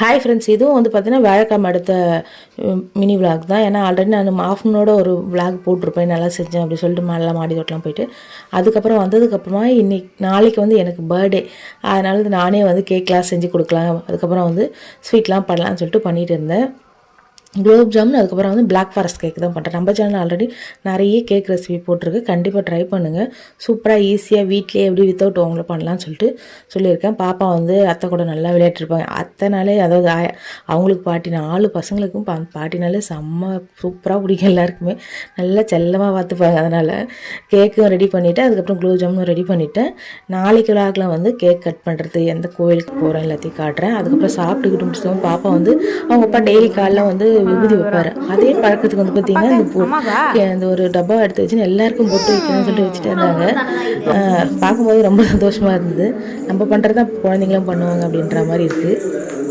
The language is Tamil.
ஹாய் ஃப்ரெண்ட்ஸ், இதுவும் வந்து பார்த்தீங்கன்னா வியாழக்கிழமை அடுத்த மினி விளாக் தான். ஏன்னா ஆல்ரெடி நான் ஆஃப்டர்நூனோட ஒரு விளாக் போட்டிருப்பேன், நல்லா செஞ்சேன் அப்படின்னு சொல்லிட்டு நல்லா மாடி தோட்டலாம் போயிட்டு. அதுக்கப்புறம் வந்ததுக்கப்புறமா நாளைக்கு வந்து எனக்கு பர்த்டே, அதனால நானே வந்து கேக்லாம் செஞ்சு கொடுக்கலாம், அதுக்கப்புறம் வந்து ஸ்வீட்லாம் பண்ணலான்னு சொல்லிட்டு பண்ணிகிட்டு இருந்தேன். குலோப் ஜாமுன், அதுக்கப்புறம் வந்து பிளாக் ஃபாரஸ்ட் கேக் தான் பண்ணுறேன். நம்ம சேனல் ஆல்ரெடி நிறைய கேக் ரெசிபி போட்டிருக்கு, கண்டிப்பாக ட்ரை பண்ணுங்கள். சூப்பராக ஈஸியாக வீட்லேயே எப்படி வித்தவுட் ஓவனில் பண்ணலான்னு சொல்லிட்டு சொல்லியிருக்கேன். பாப்பா வந்து அத்தை கூட நல்லா விளையாட்டுருப்பாங்க. அத்தைனாலே அதாவது அவங்களுக்கு பாட்டி, 4 பசங்களுக்கும் பாட்டினாலே செம்ம சூப்பராக பிடிக்கும், எல்லாருக்குமே நல்லா செல்லமாக பார்த்துப்பாங்க. அதனால் கேக்கும் ரெடி பண்ணிவிட்டு அதுக்கப்புறம் குலோப் ஜாமுனும் ரெடி பண்ணிவிட்டேன். நாளைக்கு விழாக்கில் வந்து கேக் கட் பண்ணுறது, எந்த கோயிலுக்கு போகிறேன் எல்லாத்தையும் காட்டுறேன். அதுக்கப்புறம் சாப்பிட்டுக்கிட்டு முடிச்சோம். பாப்பா வந்து அவங்க அப்பா டெய்லி காலைல வந்து விபூதி வைப்பார். அதே பழக்கத்துக்கு வந்து பார்த்திங்கன்னா இந்த ஒரு டப்பா எடுத்து வச்சுன்னு எல்லாருக்கும் பொட்டு வைக்கணும்னு சொல்லிட்டு வச்சுட்டு இருந்தாங்க. பார்க்கும்போது ரொம்ப சந்தோஷமாக இருந்தது. நம்ம பண்ணுறது தான் குழந்தைங்களும் பண்ணுவாங்க அப்படின்ற மாதிரி இருக்குது.